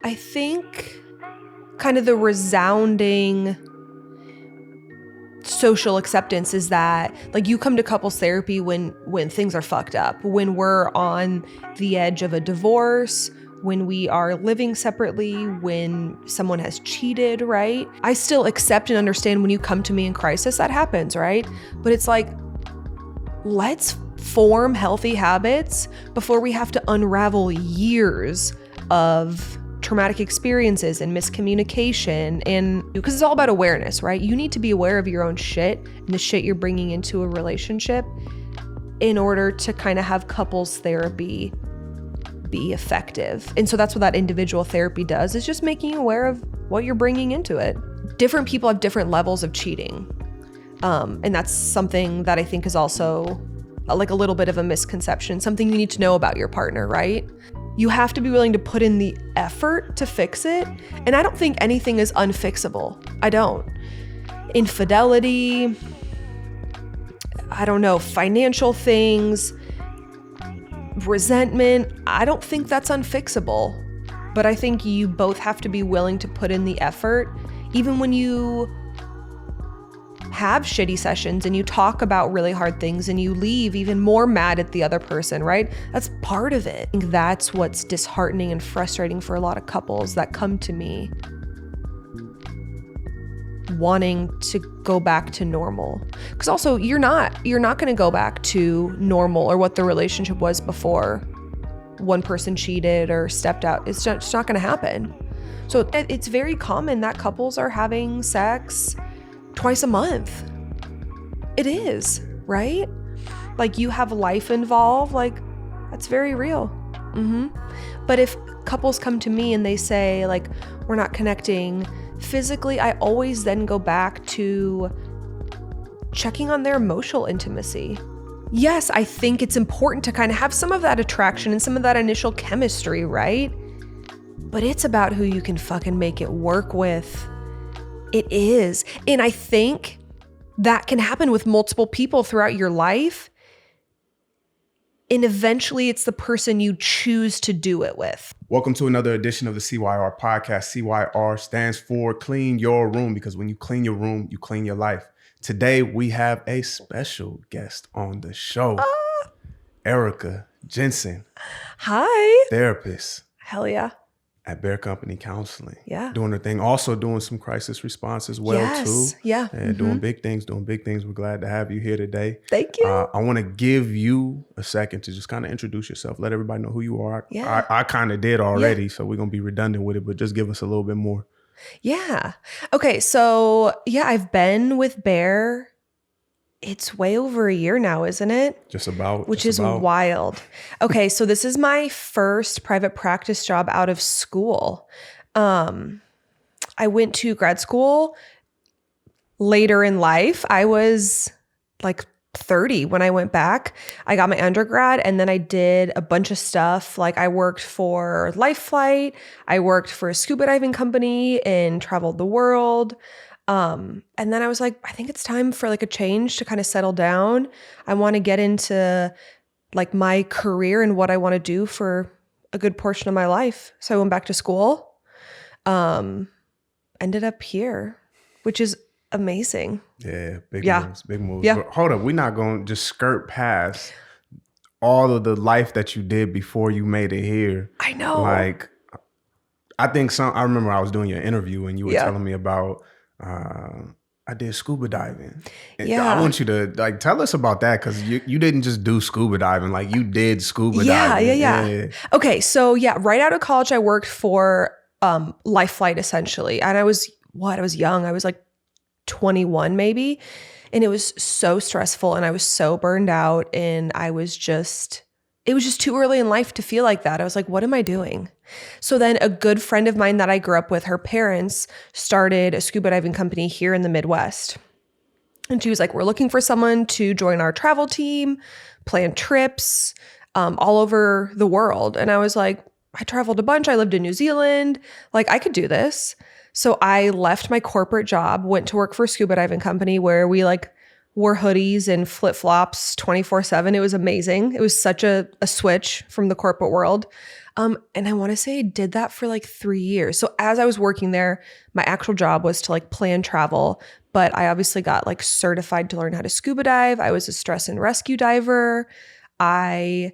I think kind of the resounding social acceptance is that like you come to couples therapy when things are fucked up, when we're on the edge of a divorce, when we are living separately, when someone has cheated, right? I still accept and understand when you come to me in crisis, that happens, right? But it's like, let's form healthy habits before we have to unravel years of traumatic experiences and miscommunication, and because it's all about awareness, right? You need to be aware of your own shit and the shit you're bringing into a relationship in order to kind of have couples therapy be effective. And so that's what that individual therapy does, is just making you aware of what you're bringing into it. Different people have different levels of cheating. And that's something that I think is also like a little bit of a misconception, something you need to know about your partner, right? You have to be willing to put in the effort to fix it. And I don't think anything is unfixable. I don't. Infidelity, I don't know, financial things, resentment, I don't think that's unfixable. But I think you both have to be willing to put in the effort, even when you have shitty sessions and you talk about really hard things and you leave even more mad at the other person, right? That's part of it. I think that's what's disheartening and frustrating for a lot of couples that come to me wanting to go back to normal. Because also you're not going to go back to normal or what the relationship was before one person cheated or stepped out. It's just not going to happen. So it's very common that couples are having sex twice a month. It is, right? Like you have life involved, like that's very real. But if couples come to me and they say like, we're not connecting physically, I always then go back to checking on their emotional intimacy. Yes, I think it's important to kind of have some of that attraction and some of that initial chemistry, right? But it's about who you can fucking make it work with. It is. And I think that can happen with multiple people throughout your life. And eventually it's the person you choose to do it with. Welcome to another edition of the CYR podcast. CYR stands for Clean Your Room, because when you clean your room, you clean your life. Today, we have a special guest on the show. Erica Jensen. Hi. Therapist. Hell yeah. At Bear Company Counseling. Yeah. Doing her thing. Also doing some crisis response as well, too. Yeah. And doing big things. We're glad to have you here today. Thank you. I want to give you a second to just kind of introduce yourself. Let everybody know who you are. Yeah. I kind of did already, so we're going to be redundant with it, but just give us a little bit more. Yeah. Okay. So yeah, I've been with Bear. It's way over a year now, isn't it? Which is wild. Okay. So this is my first private practice job out of school. I went to grad school later in life. I was like 30 when I went back. I got my undergrad and then I did a bunch of stuff. Like I worked for Life Flight. I worked for a scuba diving company and traveled the world. And then I was like, I think it's time for like a change to kind of settle down. I want to get into like my career and what I want to do for a good portion of my life. So I went back to school, ended up here, which is amazing. Yeah, big moves. Yeah. But hold up, we're not going to just skirt past all of the life that you did before you made it here. I know. Like, I remember I was doing your interview and you were telling me about, I did scuba diving. And I want you to like tell us about that, because you didn't just do scuba diving, like you did scuba diving. Yeah. Okay, so right out of college, I worked for Life Flight essentially, and I was young. I was like 21 maybe, and it was so stressful, and I was so burned out, and it was just too early in life to feel like that. I was like, what am I doing? So then a good friend of mine that I grew up with, her parents started a scuba diving company here in the Midwest. And she was like, we're looking for someone to join our travel team, plan trips all over the world. And I was like, I traveled a bunch. I lived in New Zealand. Like I could do this. So I left my corporate job, went to work for a scuba diving company where we like wore hoodies and flip-flops 24/7. It was amazing. It was such a switch from the corporate world. And I want to say I did that for like 3 years. So as I was working there, my actual job was to like plan travel, but I obviously got like certified to learn how to scuba dive. I was a stress and rescue diver. I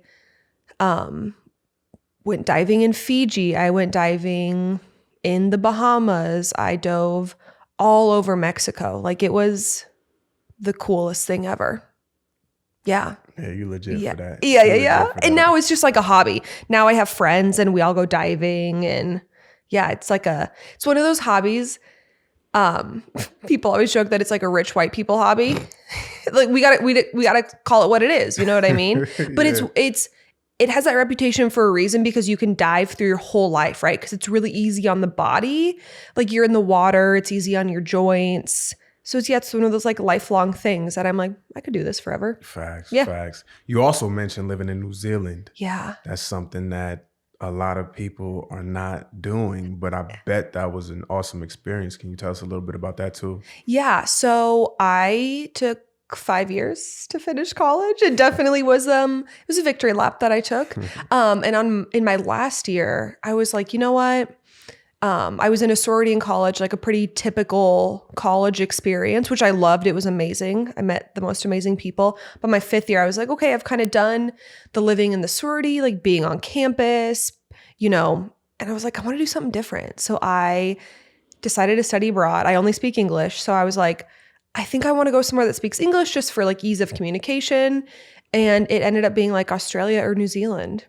went diving in Fiji. I went diving in the Bahamas. I dove all over Mexico. Like it was the coolest thing ever. Yeah. Yeah, you legit for that. Yeah. And now it's just like a hobby. Now I have friends and we all go diving, and yeah, it's one of those hobbies. People always joke that it's like a rich white people hobby. Like we gotta call it what it is. You know what I mean? But it has that reputation for a reason, because you can dive through your whole life, right? Because it's really easy on the body. Like you're in the water, it's easy on your joints. So it's one of those like lifelong things that I'm like, I could do this forever. Facts. You also mentioned living in New Zealand. Yeah. That's something that a lot of people are not doing, but I bet that was an awesome experience. Can you tell us a little bit about that too? Yeah. So I took 5 years to finish college. It definitely was it was a victory lap that I took. And in my last year, I was like, you know what? I was in a sorority in college, like a pretty typical college experience, which I loved. It was amazing. I met the most amazing people. But my 5th year, I was like, okay, I've kind of done the living in the sorority, like being on campus, and I was like, I want to do something different. So I decided to study abroad. I only speak English. So I was like, I think I want to go somewhere that speaks English just for like ease of communication. And it ended up being like Australia or New Zealand.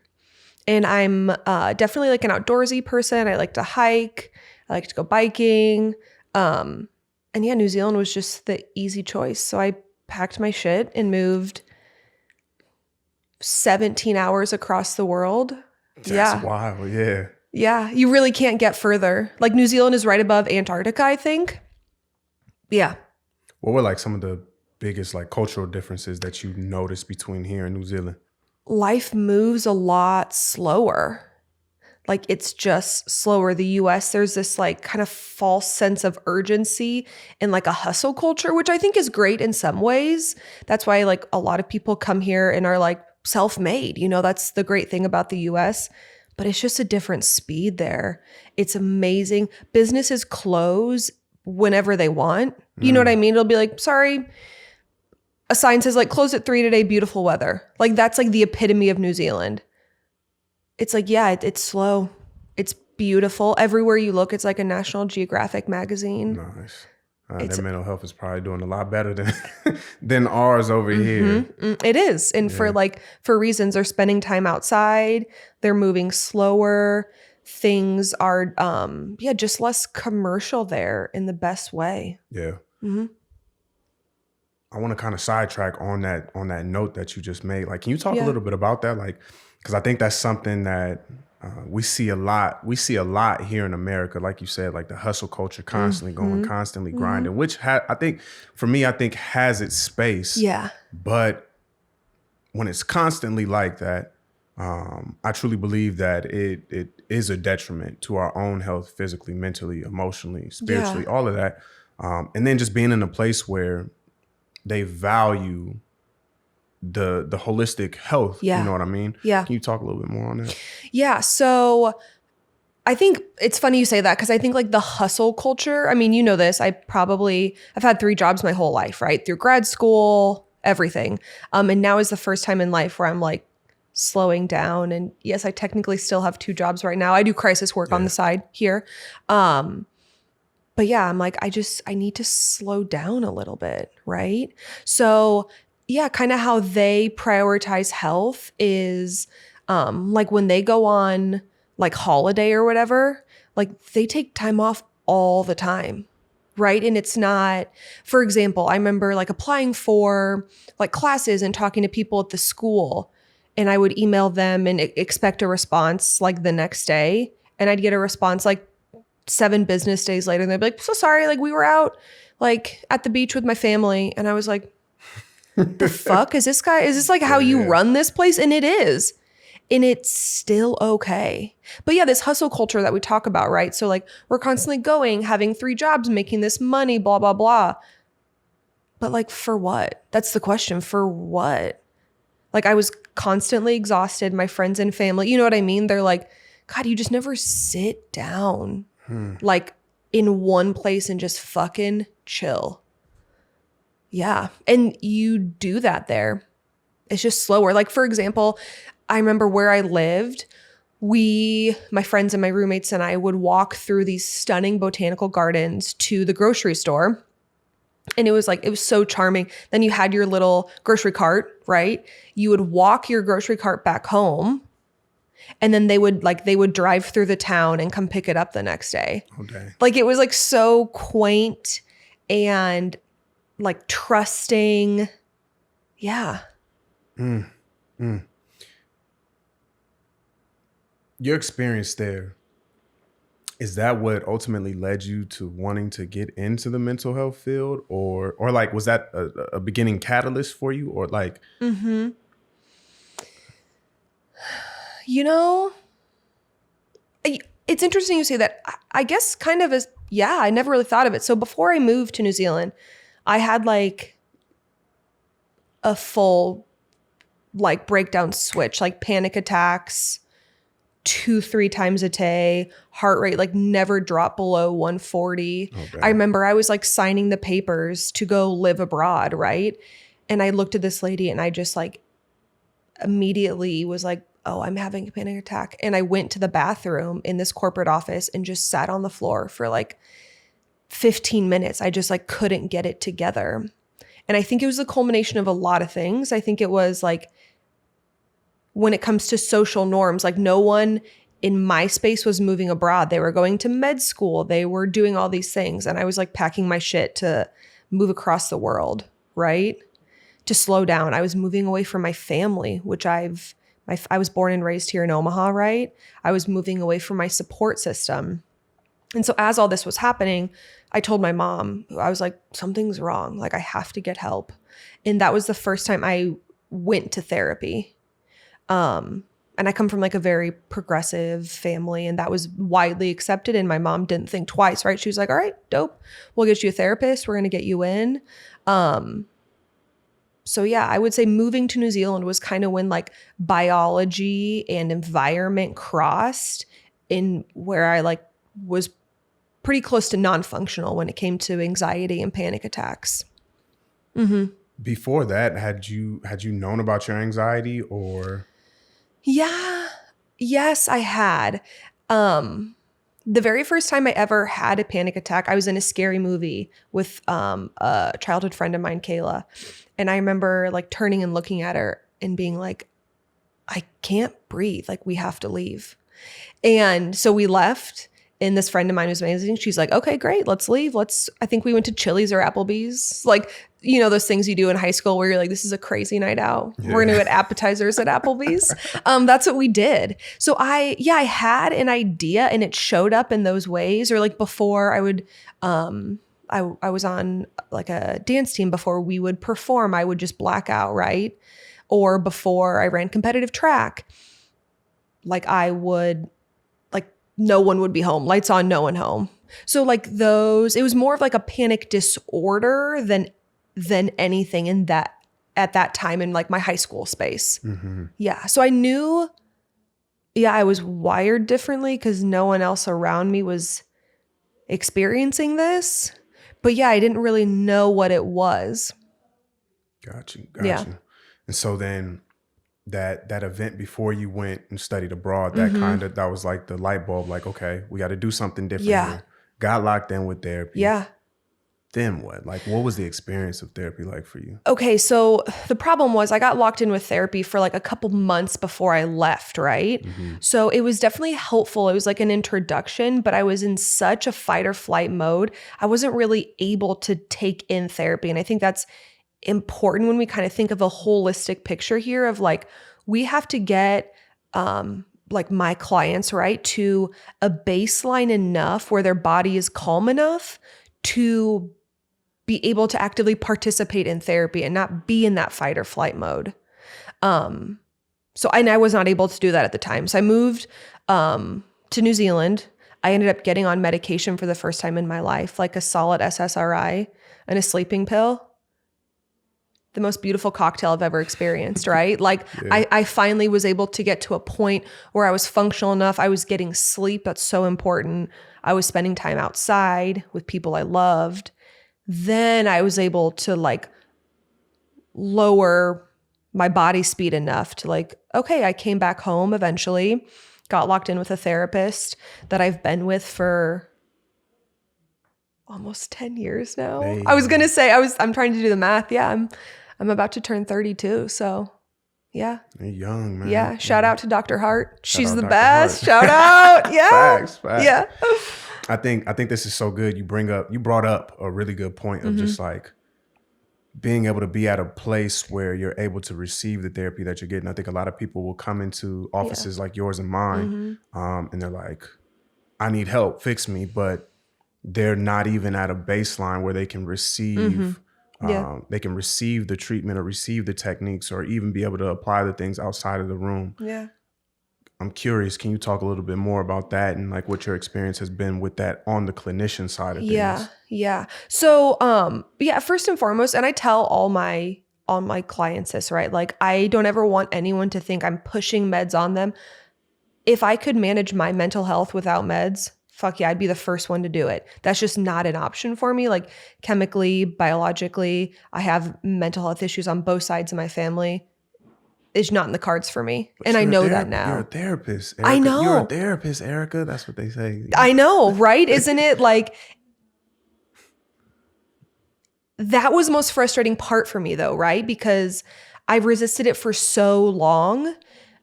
And I'm definitely like an outdoorsy person. I like to hike. I like to go biking. And yeah, New Zealand was just the easy choice. So I packed my shit and moved 17 hours across the world. That's wild, yeah. Yeah, you really can't get further. Like New Zealand is right above Antarctica, I think. Yeah. What were like some of the biggest like cultural differences that you noticed between here and New Zealand? Life moves a lot slower. Like it's just slower. The US, there's this like kind of false sense of urgency and like a hustle culture, which I think is great in some ways. That's why like a lot of people come here and are like self-made. That's the great thing about the US. But it's just a different speed there. It's amazing. Businesses close whenever they want. You know what I mean? It'll be like, sorry, a sign says like close at 3 today, beautiful weather. Like that's like the epitome of New Zealand. It's like, yeah, it's slow. It's beautiful. Everywhere you look, it's like a National Geographic magazine. Nice. Their mental health is probably doing a lot better than ours over here. It is. And for reasons, they're spending time outside. They're moving slower. Things are, just less commercial there in the best way. Yeah. Mm-hmm. I want to kind of sidetrack on that note that you just made. Like, can you talk a little bit about that? Like, because I think that's something that we see a lot. We see a lot here in America, like you said, like the hustle culture, constantly going, constantly grinding, which I think has its space. Yeah. But when it's constantly like that, I truly believe that it is a detriment to our own health, physically, mentally, emotionally, spiritually, all of that. And then just being in a place where they value the holistic health. Yeah. You know what I mean? Yeah. Can you talk a little bit more on that? Yeah. So I think it's funny you say that, because I think like the hustle culture, I mean, you know this, I've had 3 jobs my whole life, right? Through grad school, everything. And now is the first time in life where I'm like slowing down. And yes, I technically still have 2 jobs right now. I do crisis work on the side here. But yeah, I'm like, I need to slow down a little bit, right? So yeah, kind of how they prioritize health is like when they go on like holiday or whatever, like they take time off all the time, right? And it's not, for example, I remember like applying for like classes and talking to people at the school, and I would email them and expect a response like the next day. And I'd get a response like 7 business days later, and they'd be like, so sorry, like we were out like at the beach with my family. And I was like, the fuck is this like how you run this place? And it is. And it's still okay. But yeah, this hustle culture that we talk about, right? So like we're constantly going, having 3 jobs, making this money, blah, blah, blah. But like, for what? That's the question. For what? Like, I was constantly exhausted. My friends and family, you know what I mean? They're like, God, you just never sit down like in one place and just fucking chill. Yeah. And you do that there. It's just slower. Like, for example, I remember where I lived, my friends and my roommates and I would walk through these stunning botanical gardens to the grocery store. And it was so charming. Then you had your little grocery cart, right? You would walk your grocery cart back home, and then they would drive through the town and come pick it up the next day. Okay. Like, it was like so quaint and like trusting. Yeah. Your experience there, is that what ultimately led you to wanting to get into the mental health field, or like, was that a beginning catalyst for you, or like? You know, it's interesting you say that. I guess kind of as, yeah, I never really thought of it. So before I moved to New Zealand, I had like a full like breakdown switch, like panic attacks 2-3 times a day, heart rate like never dropped below 140. Okay. I remember I was like signing the papers to go live abroad, right? And I looked at this lady and I just like immediately was like, oh, I'm having a panic attack. And I went to the bathroom in this corporate office and just sat on the floor for like 15 minutes. I just like couldn't get it together. And I think it was the culmination of a lot of things. I think it was like, when it comes to social norms, like no one in my space was moving abroad. They were going to med school. They were doing all these things. And I was like packing my shit to move across the world, right? To slow down. I was moving away from my family, which I was born and raised here in Omaha, right? I was moving away from my support system. And so as all this was happening, I told my mom, I was like, something's wrong. Like, I have to get help. And that was the first time I went to therapy. And I come from like a very progressive family, and that was widely accepted. And my mom didn't think twice, right? She was like, all right, dope. We'll get you a therapist. We're going to get you in. So yeah, I would say moving to New Zealand was kind of when like biology and environment crossed, in where I like was pretty close to non-functional when it came to anxiety and panic attacks. Mm-hmm. Before that, had you known about your anxiety, or? Yeah. Yes, I had. The very first time I ever had a panic attack, I was in a scary movie with a childhood friend of mine, Kayla. And I remember like turning and looking at her and being like, I can't breathe. Like, we have to leave. And so we left. And this friend of mine was amazing. She's like, okay, great, let's leave. I think we went to Chili's or Applebee's. Like, you know, those things you do in high school where you're like, this is a crazy night out. Yeah. We're going to get appetizers at Applebee's. That's what we did. So I had an idea, and it showed up in those ways. Or like before I would, I was on like a dance team. Before we would perform, I would just black out, right? Or before I ran competitive track, like I would, no one would be home. Lights on, no one home. So like those, it was more of like a panic disorder than anything in that, at that time in like my high school space. Mm-hmm. Yeah. So I knew, I was wired differently because no one else around me was experiencing this. But yeah, I didn't really know what it was. Got you. And so then that event before you went and studied abroad, that mm-hmm. that was like the light bulb, like, okay, we got to do something different here. Got locked in with therapy. Yeah. Then what? Like, what was the experience of therapy like for you? Okay, so the problem was I got locked in with therapy for like a couple months before I left, right? Mm-hmm. So it was definitely helpful. It was like an introduction, but I was in such a fight or flight mode. I wasn't really able to take in therapy. And I think that's important when we kind of think of a holistic picture here of like, we have to get like my clients, right, to a baseline enough where their body is calm enough to be able to actively participate in therapy and not be in that fight or flight mode. So I was not able to do that at the time. So I moved to New Zealand. I ended up getting on medication for the first time in my life, like a solid SSRI and a sleeping pill. the most beautiful cocktail I've ever experienced, right? Like I finally was able to get to a point where I was functional enough. I was getting sleep. That's so important. I was spending time outside with people I loved. Then I was able to like lower my body speed enough to like, okay, I came back home eventually, got locked in with a therapist that I've been with for almost 10 years now. Hey. I was going to say, I'm trying to do the math. Yeah. I'm about to turn 32. So yeah. You're young, man. Yeah. Shout out to Dr. Hart. She's the best. Shout out. Yeah. Facts. Yeah. I think this is so good. You brought up a really good point of just like being able to be at a place where you're able to receive the therapy that you're getting. I think a lot of people will come into offices like yours and mine, and they're like, I need help, fix me. But they're not even at a baseline where they can receive, they can receive the treatment or receive the techniques or even be able to apply the things outside of the room. Yeah. I'm curious, can you talk a little bit more about that and like what your experience has been with that on the clinician side of things? Yeah. So, first and foremost, and I tell all my clients this, right? Like I don't ever want anyone to think I'm pushing meds on them. If I could manage my mental health without meds, fuck yeah, I'd be the first one to do it. That's just not an option for me. Like chemically, biologically, I have mental health issues on both sides of my family. It's not in the cards for me. But and I know that now. You're a therapist, Erica. I know. You're a therapist, Erica. That's what they say. I know, right? Isn't it like... That was the most frustrating part for me though, right? Because I've resisted it for so long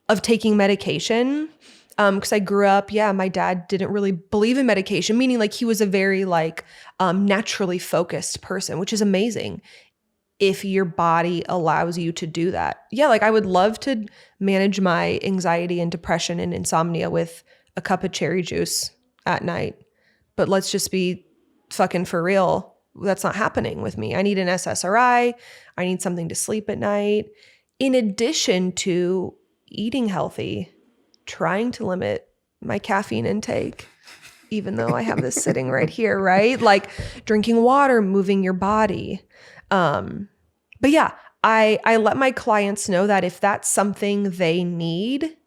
of taking medication. Because I grew up, my dad didn't really believe in medication, meaning like he was a very like naturally focused person, which is amazing if your body allows you to do that. Yeah, like I would love to manage my anxiety and depression and insomnia with a cup of cherry juice at night. But let's just be fucking for real. That's not happening with me. I need an SSRI. I need something to sleep at night. In addition to eating healthy, trying to limit my caffeine intake, even though I have this sitting right here, right? Like drinking water, moving your body. But yeah, I let my clients know that if that's something they need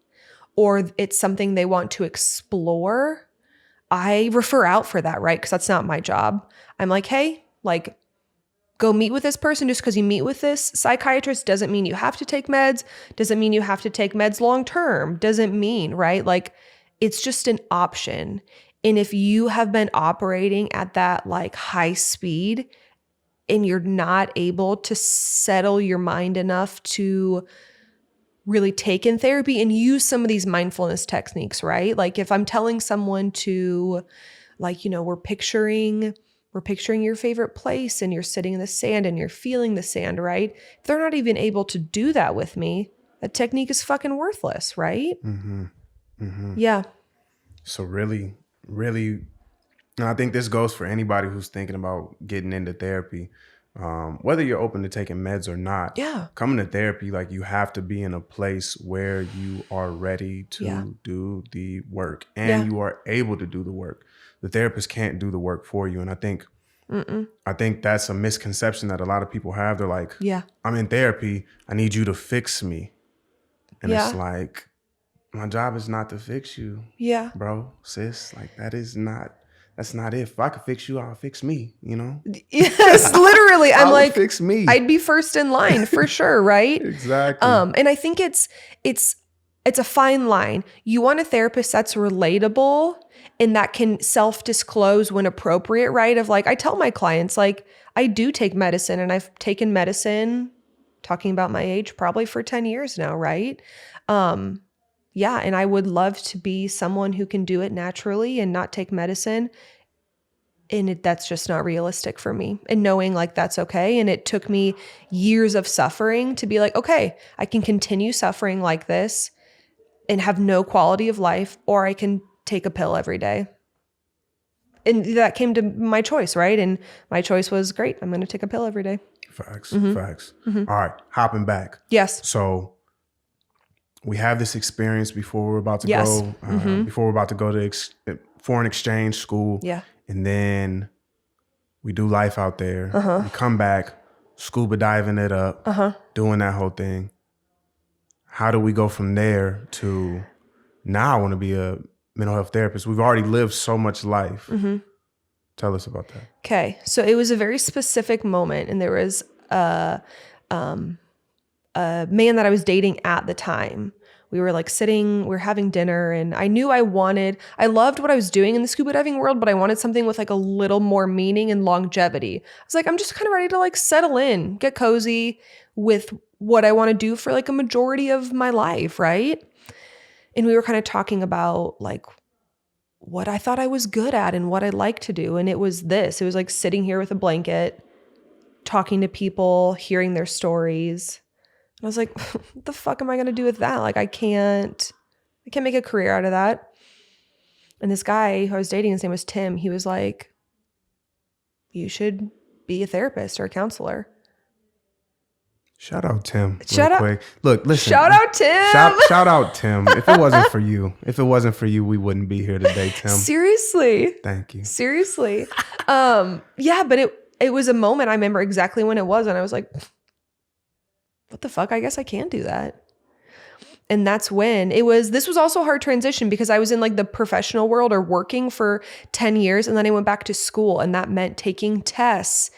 or it's something they want to explore, I refer out for that, right? Because that's not my job. I'm like, hey, like go meet with this person. Just because you meet with this psychiatrist doesn't mean you have to take meds, doesn't mean you have to take meds long-term, doesn't mean, right? Like it's just an option. And if you have been operating at that like high speed and you're not able to settle your mind enough to really take in therapy and use some of these mindfulness techniques, right? Like if I'm telling someone to like, you know, we're picturing your favorite place and you're sitting in the sand and you're feeling the sand, right? If they're not even able to do that with me, that technique is fucking worthless, right? Yeah. So really, and I think this goes for anybody who's thinking about getting into therapy, whether you're open to taking meds or not. Yeah. Coming to therapy, like you have to be in a place where you are ready to do the work and you are able to do the work. The therapist can't do the work for you. And I think that's a misconception that a lot of people have. They're like, I'm in therapy. I need you to fix me. And it's like, my job is not to fix you. Yeah. Bro, sis, like that's not it. If I could fix you, I'll fix me, you know? Yes, literally. I'm like, fix me. I'd be first in line for sure, right? Exactly. And I think it's a fine line. You want a therapist that's relatable and that can self-disclose when appropriate, right? Of like, I tell my clients, like, I do take medicine and I've taken medicine, talking about my age, probably for 10 years now, right? Yeah, and I would love to be someone who can do it naturally and not take medicine. And that's just not realistic for me. And knowing like that's okay. And it took me years of suffering to be like, okay, I can continue suffering like this and have no quality of life, or I can take a pill every day. And that came to my choice, right? And my choice was, great, I'm going to take a pill every day. Facts. All right, hopping back. Yes. So we have this experience before we're about to go, before we're about to go to foreign exchange school. Yeah. And then we do life out there. We come back. scuba diving it up, doing that whole thing. How do we go from there to now I want to be a mental health therapist? We've already lived so much life. Tell us about that. Okay. So it was a very specific moment, and there was a man that I was dating at the time. We were like we were having dinner, and I knew I loved what I was doing in the scuba diving world, but I wanted something with like a little more meaning and longevity. I was like, I'm just kind of ready to like settle in, get cozy with what I want to do for like a majority of my life, right? And we were kind of talking about like what I thought I was good at and what I like to do. And it was like sitting here with a blanket, talking to people, hearing their stories. And I was like, what the fuck am I going to do with that? Like, I can't make a career out of that. And this guy who I was dating, his name was Tim. He was like, you should be a therapist or a counselor. Shout out Tim. Shout out. Quick. Look, listen. Shout out Tim. Shout out Tim. If it wasn't for you, we wouldn't be here today, Tim. Seriously. Thank you. Seriously. Yeah, but it was a moment. I remember exactly when it was, and I was like, what the fuck? I guess I can do that. And that's when this was also a hard transition because I was in like the professional world or working for 10 years. And then I went back to school, and that meant taking tests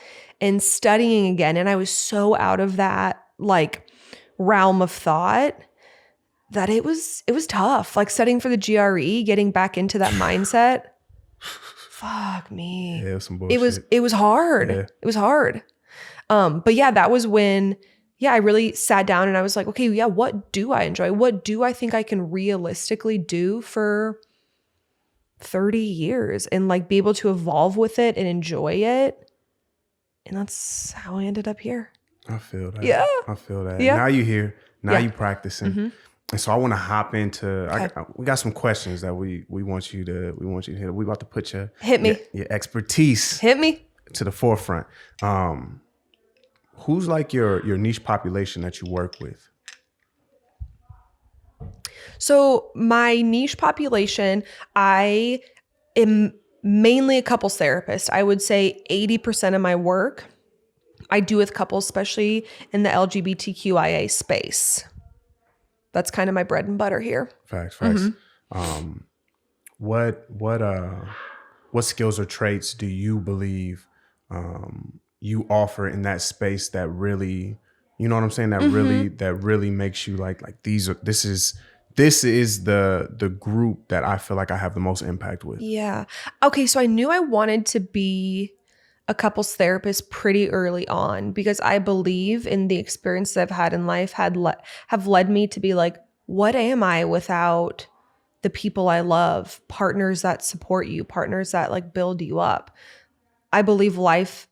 and studying again. And I was so out of that like realm of thought that it was tough. Like studying for the GRE, getting back into that mindset. Fuck me. Yeah, it was some bullshit. It was hard. Yeah. It was hard. But yeah, that was when I really sat down and I was like, okay, yeah, what do I enjoy? What do I think I can realistically do for 30 years and like be able to evolve with it and enjoy it? And that's how I ended up here. I feel that. Yeah. I feel that. Yeah. Now you're here. Now you're practicing. And so I want to hop into, we got some questions that we want you to hit. We about to put your expertise to the forefront. Who's like your niche population that you work with? So my niche population, I am mainly a couples therapist. I would say 80% of my work I do with couples, especially in the LGBTQIA space. That's kind of my bread and butter here. Facts. What skills or traits do you believe you offer in that space that really, you know what I'm saying, that really makes you like this is the group that I feel like I have the most impact with? Yeah. Okay, so I knew I wanted to be a couples therapist pretty early on because I believe in the experience that I've had in life have led me to be like, what am I without the people I love, partners that support you, partners that like build you up? I believe life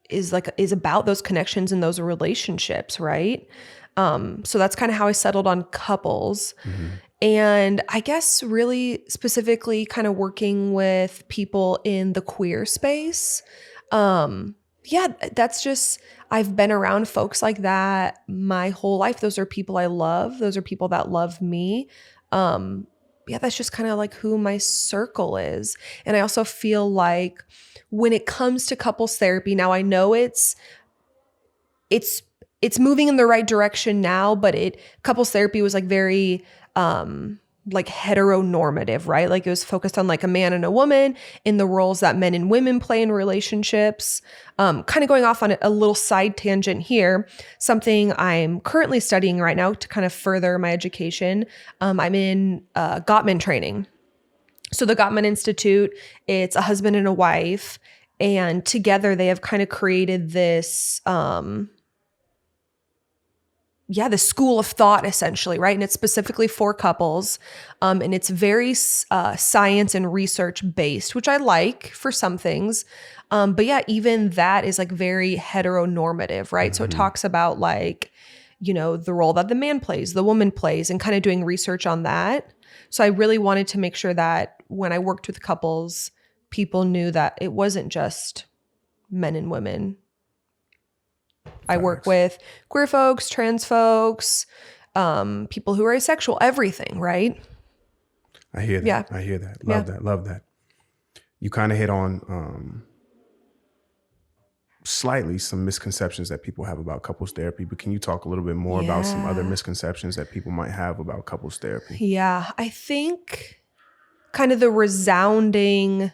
is about those connections and those relationships, right? So that's kind of how I settled on couples. And I guess really specifically kind of working with people in the queer space. That's just, I've been around folks like that my whole life. Those are people I love. Those are people that love me. That's just kind of like who my circle is. And I also feel like when it comes to couples therapy, now I know it's moving in the right direction now, but couples therapy was like very, like heteronormative, right? Like it was focused on like a man and a woman in the roles that men and women play in relationships. Kind of going off on a little side tangent here, something I'm currently studying right now to kind of further my education. I'm in Gottman training. So the Gottman Institute, it's a husband and a wife, and together they have kind of created this the school of thought essentially, right? And it's specifically for couples. And it's very science and research based, which I like for some things. But yeah, even that is like very heteronormative, right? So it talks about like, you know, the role that the man plays, the woman plays, and kind of doing research on that. So I really wanted to make sure that when I worked with couples, people knew that it wasn't just men and women. I work with queer folks, trans folks, people who are asexual, everything, right? I hear that. Yeah. I hear that. Love that. You kind of hit on slightly some misconceptions that people have about couples therapy, but can you talk a little bit more about some other misconceptions that people might have about couples therapy? Yeah, I think kind of the resounding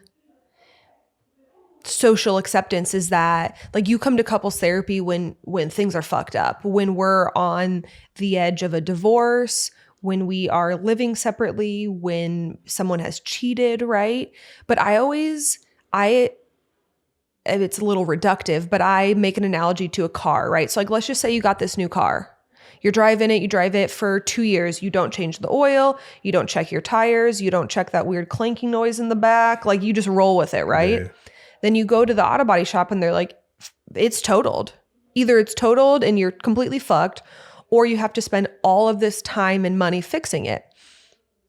social acceptance is that like you come to couples therapy when things are fucked up, when we're on the edge of a divorce, when we are living separately, when someone has cheated, right? But it's a little reductive, but I make an analogy to a car, right? So like, let's just say you got this new car. You're driving it, you drive it for 2 years. You don't change the oil. You don't check your tires. You don't check that weird clanking noise in the back. Like you just roll with it, right? Yeah. Then you go to the auto body shop and they're like, it's totaled. Either it's totaled and you're completely fucked, or you have to spend all of this time and money fixing it.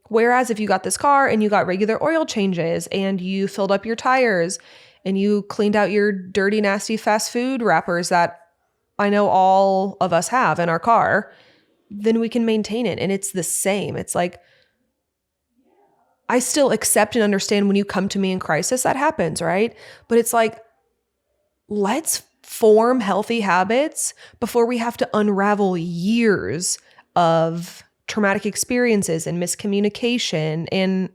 Whereas if you got this car and you got regular oil changes and you filled up your tires and you cleaned out your dirty, nasty fast food wrappers that I know all of us have in our car, then we can maintain it. And it's the same. It's like, I still accept and understand when you come to me in crisis, that happens, right? But it's like, let's form healthy habits before we have to unravel years of traumatic experiences and miscommunication and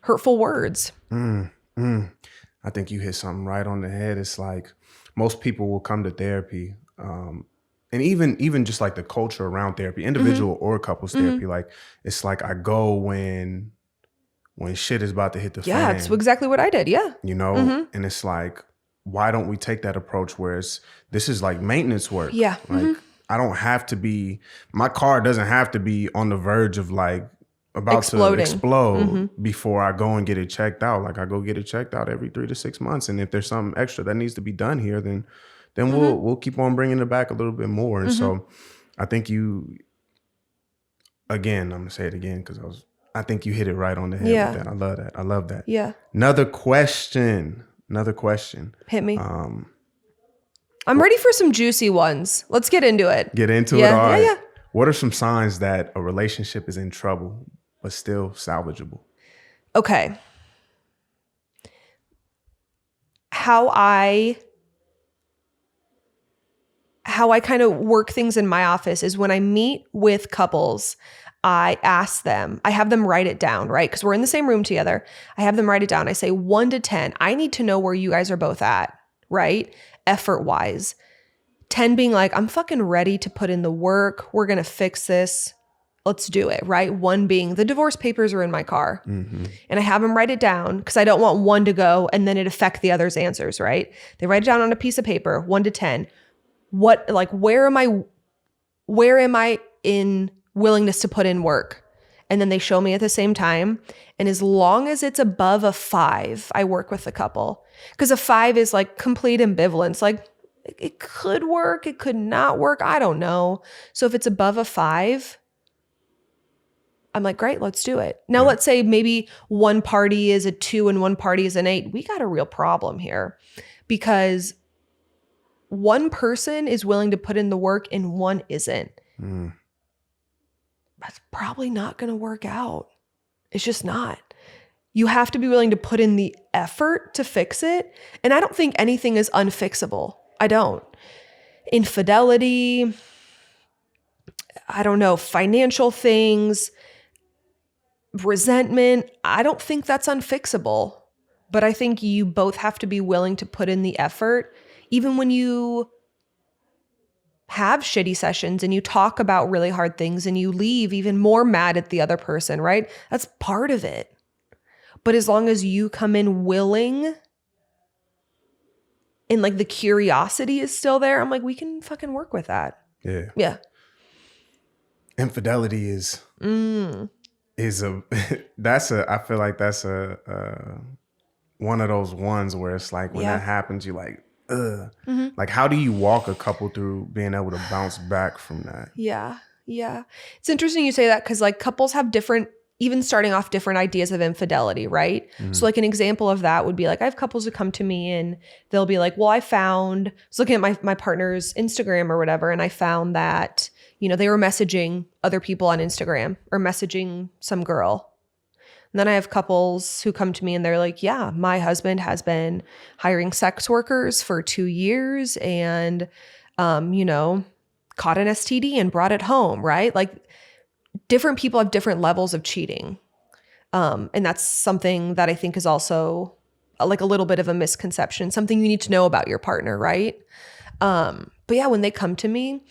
hurtful words. I think you hit something right on the head. It's like most people will come to therapy, and even just like the culture around therapy, individual or couples therapy, like it's like I go when shit is about to hit the fan. Yeah, it's exactly what I did. Yeah. You know, and it's like, why don't we take that approach where this is like maintenance work? Yeah. Like I don't have to be, my car doesn't have to be on the verge of like about to explode before I go and get it checked out. Like I go get it checked out every 3 to 6 months. And if there's something extra that needs to be done here, then we'll keep on bringing it back a little bit more. And so I think again, I'm gonna say it again because I think you hit it right on the head with that. I love that. Yeah. Another question. Hit me. I'm ready for some juicy ones. Let's get into it. Get into it. All right. Yeah. What are some signs that a relationship is in trouble but still salvageable? Okay. How I kind of work things in my office is when I meet with couples, I ask them, I have them write it down, right? Because we're in the same room together. I have them write it down. I say 1 to 10. I need to know where you guys are both at, right? Effort-wise. 10 being like, I'm fucking ready to put in the work. We're going to fix this. Let's do it, right? 1 being the divorce papers are in my car. And I have them write it down because I don't want 1 to go and then it affect the other's answers, right? They write it down on a piece of paper, 1 to 10. Where am I in willingness to put in work? And then they show me at the same time. And as long as it's above a 5, I work with the couple. Because a 5 is like complete ambivalence. Like it could work, it could not work. I don't know. So if it's above a 5, I'm like, great, let's do it. Now, let's say maybe one party is a 2 and one party is an 8. We got a real problem here because one person is willing to put in the work and one isn't. That's probably not going to work out. It's just not. You have to be willing to put in the effort to fix it. And I don't think anything is unfixable. I don't. Infidelity, I don't know, financial things, resentment, I don't think that's unfixable. But I think you both have to be willing to put in the effort, even when you have shitty sessions and you talk about really hard things and you leave even more mad at the other person, right? That's part of it. But as long as you come in willing and like the curiosity is still there, I'm like, we can fucking work with that. Yeah. Yeah. Infidelity is I feel like that's one of those ones where it's like when that happens, you're like, ugh. Like, how do you walk a couple through being able to bounce back from that? Yeah. Yeah. It's interesting you say that because like couples have different, even starting off different ideas of infidelity, right? So like an example of that would be like, I have couples who come to me and they'll be like, well, I was looking at my partner's Instagram or whatever, and I found that, you know, they were messaging other people on Instagram or messaging some girl. And then I have couples who come to me and they're like, yeah, my husband has been hiring sex workers for 2 years and, caught an STD and brought it home, right? Like different people have different levels of cheating. And that's something that I think is also like a little bit of a misconception, something you need to know about your partner, right? But yeah, when they come to me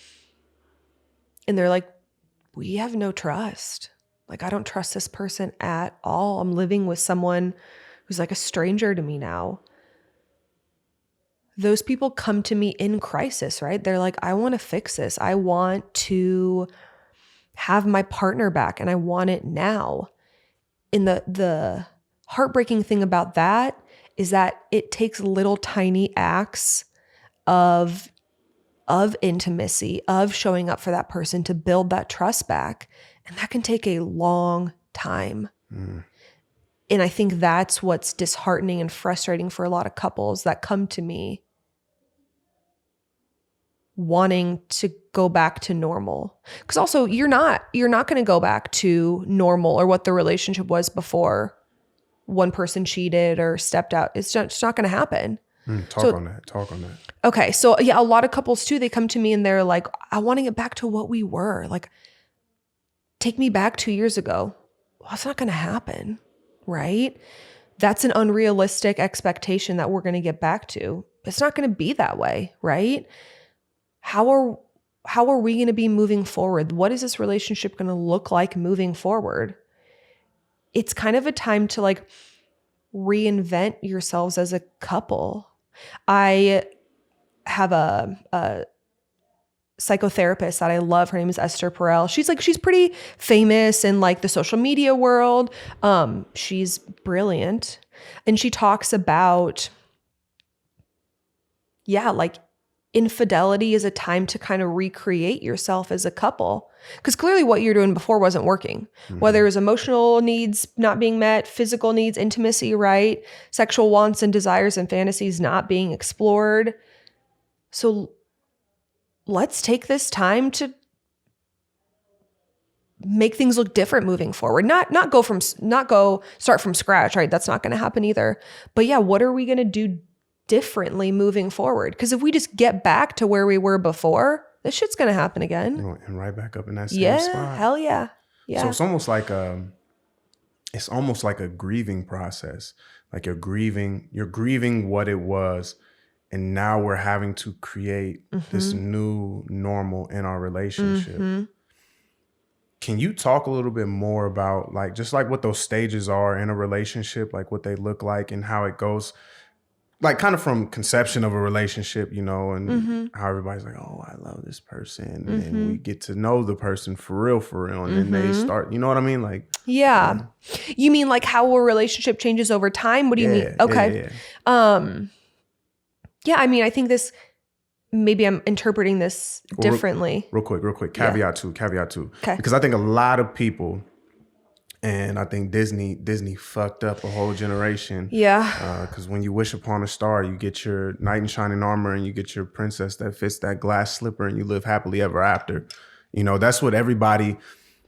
and they're like, we have no trust. Like, I don't trust this person at all. I'm living with someone who's like a stranger to me now. Those people come to me in crisis, right? They're like, I want to fix this. I want to have my partner back and I want it now. And the heartbreaking thing about that is that it takes little tiny acts of intimacy, of showing up for that person to build that trust back. And that can take a long time. And I think that's what's disheartening and frustrating for a lot of couples that come to me wanting to go back to normal. Because also you're not going to go back to normal or what the relationship was before one person cheated or stepped out. It's not going to happen. Talk on that. Okay. So yeah, a lot of couples too, they come to me and they're like, I want to get back to what we were. Like, take me back 2 years ago. Well, it's not going to happen, right? That's an unrealistic expectation that we're going to get back to. It's not going to be that way, right? How are we going to be moving forward? What is this relationship going to look like moving forward? It's kind of a time to like reinvent yourselves as a couple. I have a psychotherapist that I love. Her name is Esther Perel. She's pretty famous in like the social media world. She's brilliant. And she talks about, like infidelity is a time to kind of recreate yourself as a couple. Because clearly what you're doing before wasn't working. Whether it was emotional needs not being met, physical needs, intimacy, right? Sexual wants and desires and fantasies not being explored. So let's take this time to make things look different moving forward. Not start from scratch, right? That's not going to happen either. But yeah, what are we going to do differently moving forward? Because if we just get back to where we were before, this shit's going to happen again. And right back up in that same spot. Yeah, hell yeah. Yeah. So it's almost like a grieving process. Like you're grieving what it was. And now we're having to create this new normal in our relationship. Can you talk a little bit more about like, just like what those stages are in a relationship, like what they look like and how it goes, like kind of from conception of a relationship, and how everybody's like, oh, I love this person. And then we get to know the person for real. And then they start, you know what I mean? Like, yeah. You mean like how a relationship changes over time? What do you mean? Okay. Yeah, I mean, I think maybe I'm interpreting this differently. Real quick. Caveat two. Okay. Because I think a lot of people, and I think Disney fucked up a whole generation. Yeah. Because when you wish upon a star, you get your knight in shining armor and you get your princess that fits that glass slipper and you live happily ever after. That's what everybody,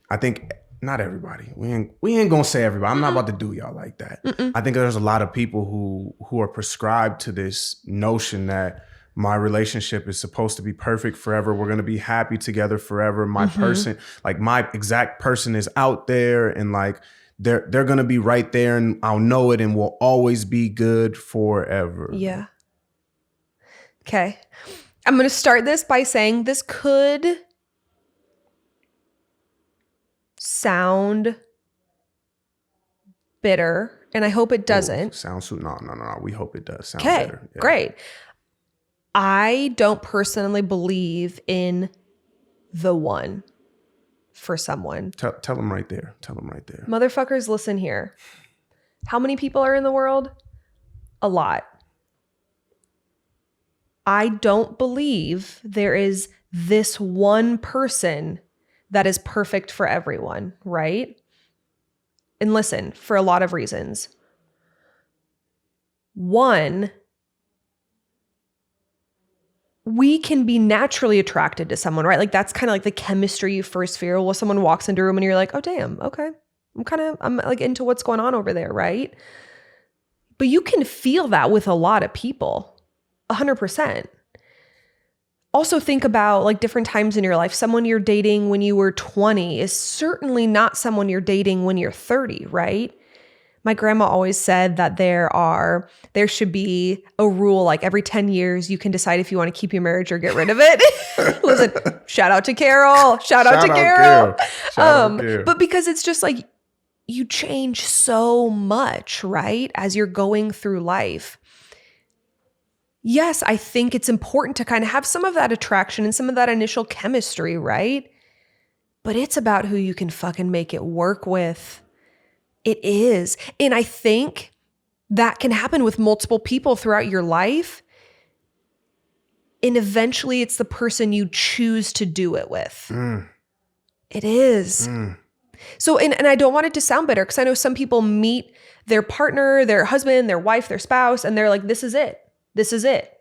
I think, not everybody. We ain't gonna say everybody. I'm not about to do y'all like that. I think there's a lot of people who are prescribed to this notion that my relationship is supposed to be perfect forever. We're gonna be happy together forever. My person, like my exact person is out there and like they're gonna be right there and I'll know it and will always be good forever. Yeah. Okay. I'm gonna start this by saying this could sound bitter, and I hope it doesn't. No. We hope it does sound better. Okay, great. I don't personally believe in the one for someone. Tell them right there. Motherfuckers, listen here. How many people are in the world? A lot. I don't believe there is this one person that is perfect for everyone, right? And listen, for a lot of reasons. One, we can be naturally attracted to someone, right? Like that's kind of like the chemistry you first feel when someone walks into a room and you're like, oh, damn, okay. I'm like into what's going on over there, right? But you can feel that with a lot of people, 100%. Also think about like different times in your life. Someone you're dating when you were 20 is certainly not someone you're dating when you're 30, right? My grandma always said that there should be a rule like every 10 years you can decide if you want to keep your marriage or get rid of it. Listen, shout out to Carol. Shout out to Carol. But because it's just like you change so much, right? As you're going through life. Yes, I think it's important to kind of have some of that attraction and some of that initial chemistry, right? But it's about who you can fucking make it work with. It is. And I think that can happen with multiple people throughout your life. And eventually it's the person you choose to do it with. It is. So, and I don't want it to sound bitter because I know some people meet their partner, their husband, their wife, their spouse, and they're like, this is it. This is it.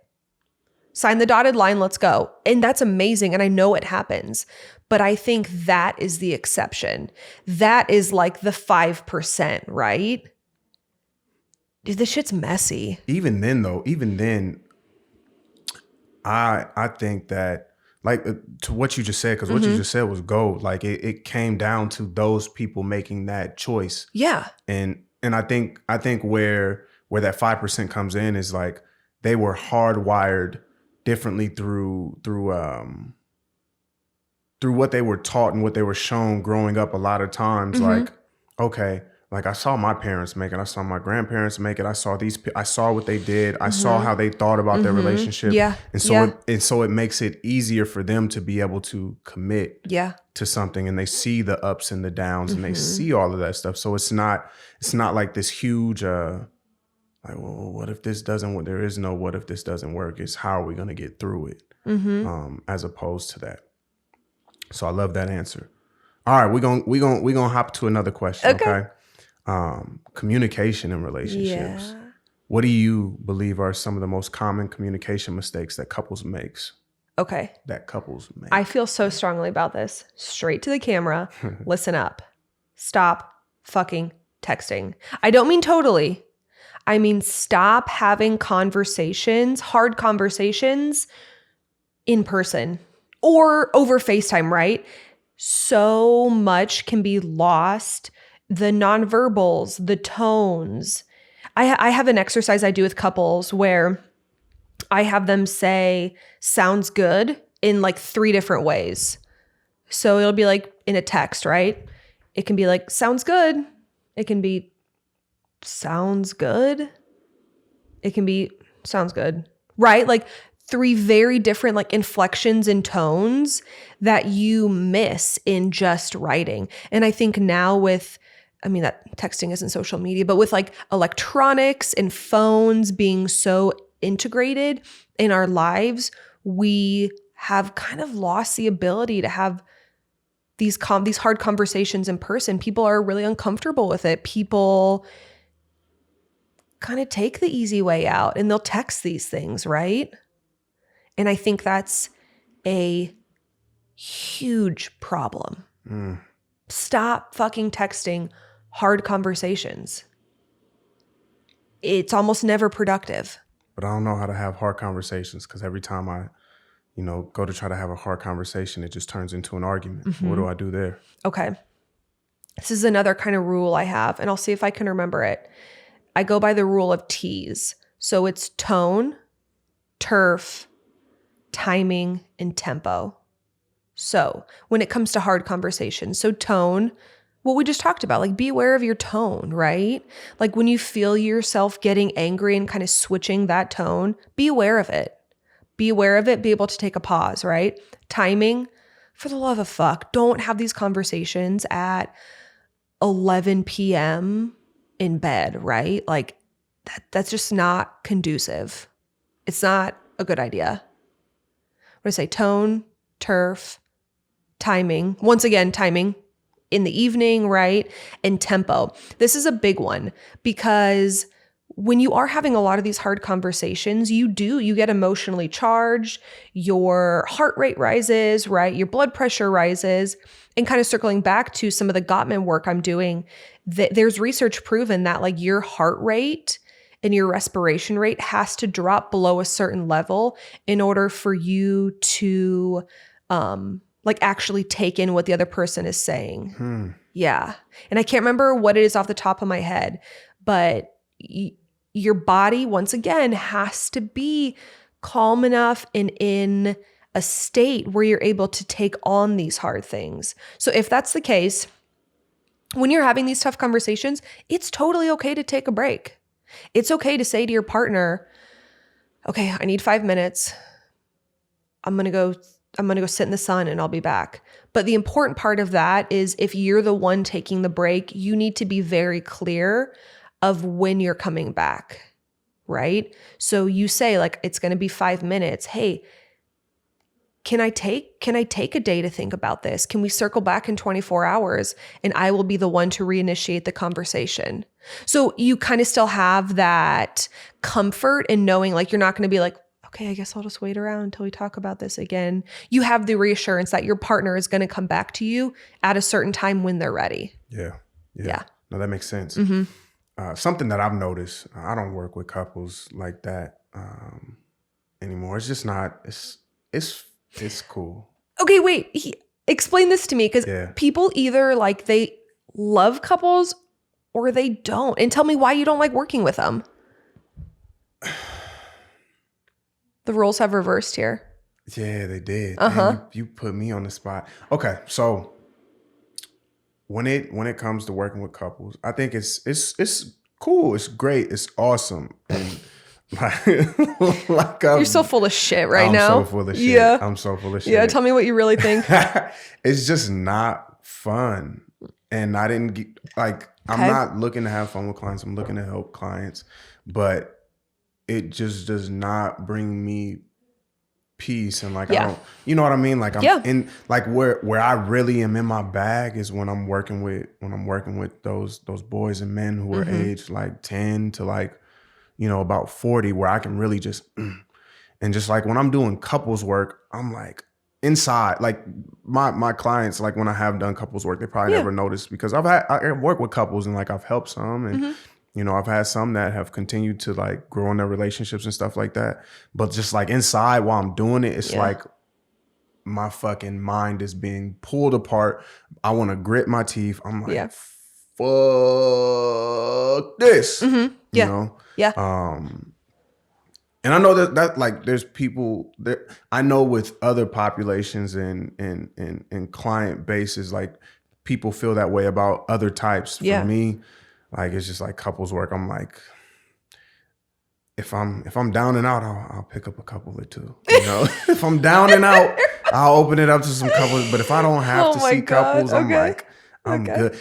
Sign the dotted line. Let's go. And that's amazing. And I know it happens. But I think that is the exception. That is like the 5%, right? Dude, this shit's messy. Even then, I think that like to what you just said, because what you just said was gold. Like it came down to those people making that choice. Yeah. And I think where that 5% comes in is like they were hardwired differently through what they were taught and what they were shown growing up. A lot of times, like, okay, like I saw my parents make it, I saw my grandparents make it, I saw what they did, I saw how they thought about their relationship, and so it makes it easier for them to be able to commit to something, and they see the ups and the downs, and they see all of that stuff. So it's not like this huge like, well, what if this doesn't work? There is no what if this doesn't work. It's how are we going to get through it, as opposed to that. So I love that answer. All right, we're gonna hop to another question. Okay. Communication in relationships. Yeah. What do you believe are some of the most common communication mistakes that couples makes? Okay. That couples make. I feel so strongly about this. Straight to the camera. Listen up. Stop fucking texting. I don't mean totally. I mean, stop having conversations, hard conversations in person or over FaceTime, right? So much can be lost. The nonverbals, the tones. I have an exercise I do with couples where I have them say, sounds good in like 3 different ways. So it'll be like in a text, right? It can be like, sounds good. It can be, sounds good. It can be, sounds good, right? Like 3 very different like inflections and tones that you miss in just writing. And I think now that texting isn't social media, but with like electronics and phones being so integrated in our lives, we have kind of lost the ability to have these hard conversations in person. People are really uncomfortable with it. People kind of take the easy way out and they'll text these things, right? And I think that's a huge problem. Stop fucking texting hard conversations. It's almost never productive. But I don't know how to have hard conversations because every time I, go to try to have a hard conversation, it just turns into an argument. What do I do there? Okay. This is another kind of rule I have, and I'll see if I can remember it. I go by the rule of T's. So it's tone, turf, timing, and tempo. So when it comes to hard conversations, so tone, what we just talked about, like be aware of your tone, right? Like when you feel yourself getting angry and kind of switching that tone, be aware of it. Be aware of it, be able to take a pause, right? Timing, for the love of fuck, don't have these conversations at 11 p.m. in bed, right? Like that's just not conducive. It's not a good idea. What do I say? Tone, turf, timing. Once again, timing in the evening, right? And tempo. This is a big one because when you are having a lot of these hard conversations, you get emotionally charged, your heart rate rises, right? Your blood pressure rises. And kind of circling back to some of the Gottman work I'm doing, there's research proven that like your heart rate and your respiration rate has to drop below a certain level in order for you to like actually take in what the other person is saying. Yeah. And I can't remember what it is off the top of my head, but your body, once again, has to be calm enough and in a state where you're able to take on these hard things. So if that's the case, when you're having these tough conversations, it's totally okay to take a break. It's okay to say to your partner, okay, I need 5 minutes. I'm going to go sit in the sun and I'll be back. But the important part of that is if you're the one taking the break, you need to be very clear of when you're coming back, right? So you say like, it's going to be 5 minutes. Hey, can I take a day to think about this? Can we circle back in 24 hours and I will be the one to reinitiate the conversation? So you kind of still have that comfort in knowing like, you're not going to be like, okay, I guess I'll just wait around until we talk about this again. You have the reassurance that your partner is going to come back to you at a certain time when they're ready. Yeah. No, that makes sense. Something that I've noticed, I don't work with couples like that anymore. It's just not, it's cool. Okay, wait. Explain this to me because people either like they love couples or they don't. And tell me why you don't like working with them. The roles have reversed here. Yeah, they did. Man, you put me on the spot. Okay, so when it comes to working with couples, I think it's cool. It's great. It's awesome. And like you're so full of shit now. I'm so full of shit. Yeah. I'm so full of shit. Yeah, tell me what you really think. It's just not fun. And I didn't get, like, I'm not looking to have fun with clients. I'm looking to help clients. But it just does not bring me peace. And like, I don't, you know what I mean? Like I'm in, like where I really am in my bag is when I'm working with those boys and men who are aged like 10 to like, you know, about 40, where I can really just, and just like when I'm doing couples work, I'm like inside, like my clients, like when I have done couples work, they probably never noticed because I work with couples and like I've helped some and, you know, I've had some that have continued to like grow in their relationships and stuff like that. But just like inside while I'm doing it, it's like my fucking mind is being pulled apart. I want to grit my teeth. I'm like, fuck this, you know? Yeah. And I know that like there's people that I know with other populations and client bases, like people feel that way about other types. For me, like it's just like couples work. I'm like, if I'm down and out, I'll pick up a couple or two. You know, if I'm down and out, I'll open it up to some couples. But if I don't have to see couples, I'm like, I'm good.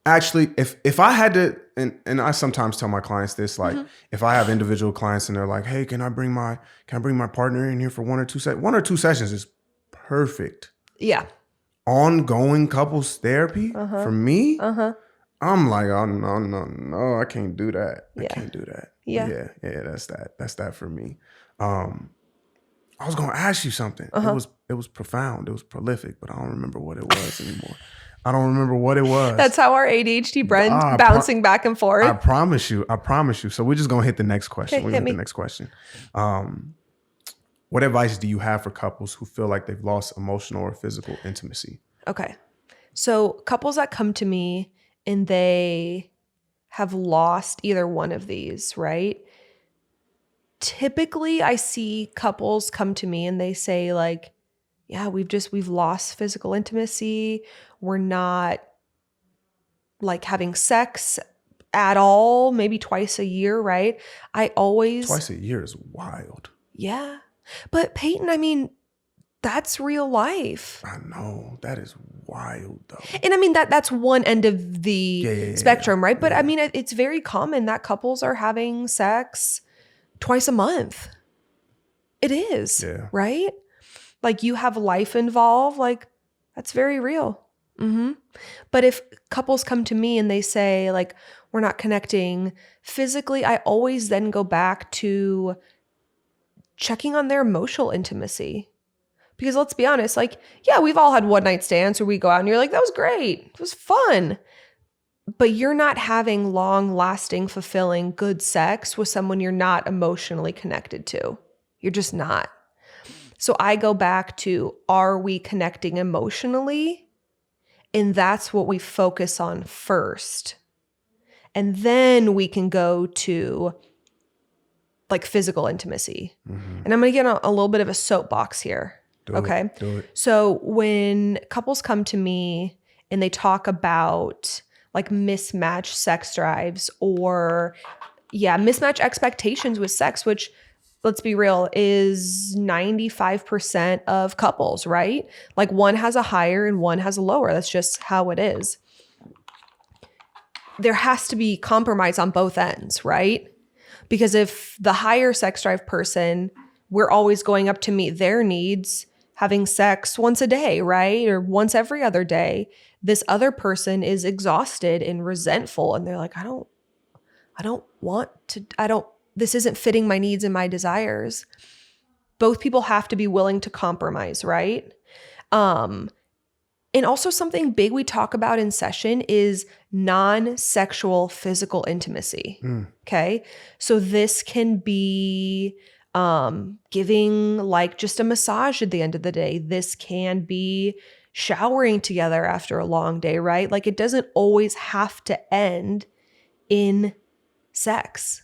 Actually, if I had to, and I sometimes tell my clients this, like if I have individual clients and they're like, hey, can I bring my partner in here for 1 or 2 sessions? 1 or 2 sessions is perfect. Yeah. Ongoing couples therapy for me, I'm like, oh no, I can't do that. I can't do that. Yeah, that's that for me. I was gonna ask you something. It was profound. It was prolific, but I don't remember what it was anymore. I don't remember what it was. That's how our ADHD brain bouncing back and forth. I promise you. So we're just gonna hit the next question. We're gonna hit the next question. What advice do you have for couples who feel like they've lost emotional or physical intimacy? Okay. So couples that come to me and they have lost either one of these, right? Typically, I see couples come to me and they say like, yeah, we've lost physical intimacy. We're not like having sex at all, maybe twice a year, right? Twice a year is wild. Yeah. But Peyton, I mean, that's real life. I know. That is wild though. And I mean, that's one end of the spectrum, right? But I mean, it's very common that couples are having sex twice a month. It is, right? Like you have life involved, like that's very real. But if couples come to me and they say like, we're not connecting physically, I always then go back to checking on their emotional intimacy. Because let's be honest, like, yeah, we've all had one night stands where we go out and you're like, that was great. It was fun. But you're not having long lasting, fulfilling, good sex with someone you're not emotionally connected to. You're just not. So I go back to, are we connecting emotionally? And that's what we focus on first. And then we can go to like physical intimacy. Mm-hmm. And I'm going to get on a little bit of a soapbox here. Do it. So when couples come to me and they talk about like mismatched sex drives or mismatched expectations with sex, which let's be real is 95% of couples, right? Like one has a higher and one has a lower. That's just how it is. There has to be compromise on both ends, right? Because if the higher sex drive person, we're always going up to meet their needs, having sex once a day, right? Or once every other day. This other person is exhausted and resentful. And they're like, this isn't fitting my needs and my desires. Both people have to be willing to compromise, right? And also something big we talk about in session is non-sexual physical intimacy. Okay. So this can be giving like just a massage at the end of the day. This can be showering together after a long day, right? Like it doesn't always have to end in sex,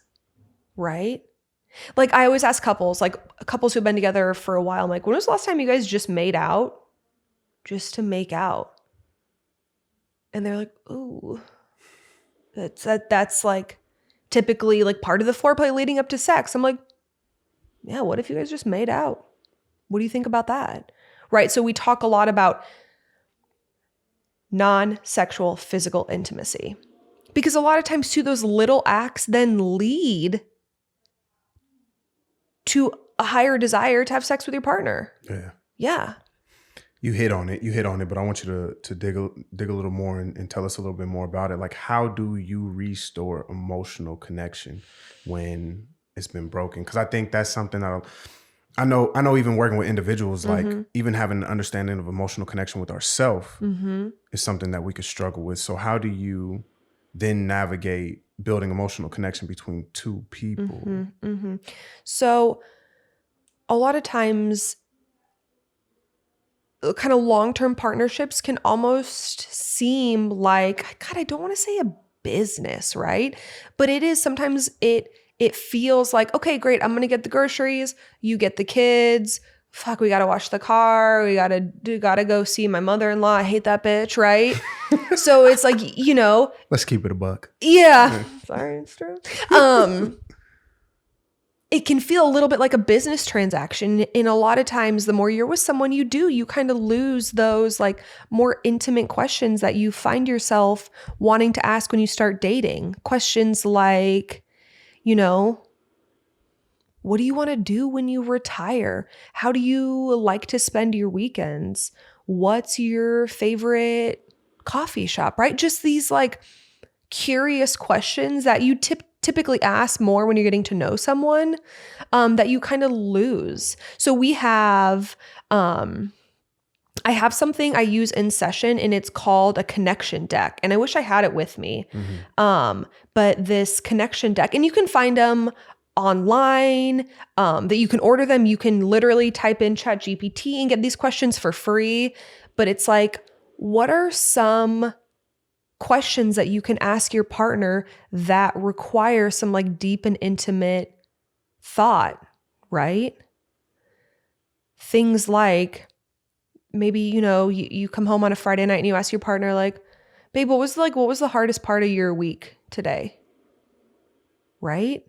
right? Like I always ask couples who've been together for a while, I'm like, when was the last time you guys just made out? Just to make out. And they're like, ooh, that's like typically like part of the foreplay leading up to sex. I'm like, yeah, what if you guys just made out? What do you think about that? Right? So we talk a lot about non-sexual physical intimacy because a lot of times too, those little acts then lead to a higher desire to have sex with your partner. Yeah. You hit on it, but I want you to dig a little more and tell us a little bit more about it. Like, how do you restore emotional connection when it's been broken? Because I think that's something that I know even working with individuals, like even having an understanding of emotional connection with ourselves is something that we could struggle with. So how do you then navigate building emotional connection between two people? So a lot of times kind of long-term partnerships can almost seem like, God, I don't want to say a business, right? But it is sometimes it feels like, okay, great, I'm going to get the groceries, you get the kids, fuck, we got to wash the car, we got to go see my mother-in-law, I hate that bitch, right? So it's like, let's keep it a buck. Yeah. Sorry, it's true. It can feel a little bit like a business transaction. And a lot of times, the more you're with someone, you kind of lose those like more intimate questions that you find yourself wanting to ask when you start dating. Questions like, what do you want to do when you retire? How do you like to spend your weekends? What's your favorite coffee shop, right? Just these like curious questions that you typically ask more when you're getting to know someone, that you kind of lose. So we have, I have something I use in session and it's called a connection deck. And I wish I had it with me. But this connection deck, and you can find them online, that you can order them. You can literally type in ChatGPT and get these questions for free. But it's like, what are some questions that you can ask your partner that require some like deep and intimate thought, right? Things like maybe, you come home on a Friday night and you ask your partner like, babe, what was the hardest part of your week today? Right?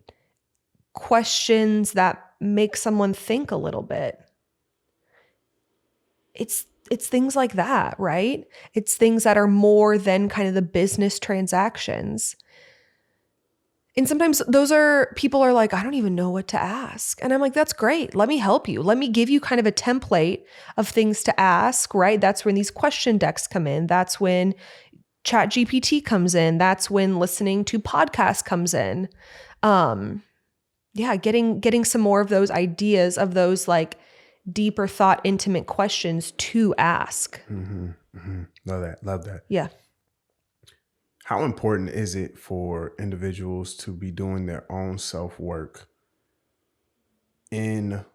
Questions that make someone think a little bit. It's things like that, right? It's things that are more than kind of the business transactions. And sometimes people are like, I don't even know what to ask. And I'm like, that's great. Let me help you. Let me give you kind of a template of things to ask, right? That's when these question decks come in. That's when ChatGPT comes in. That's when listening to podcasts comes in. Getting some more of those ideas, of those like deeper thought, intimate questions to ask. Love that. Yeah. How important is it for individuals to be doing their own self-work in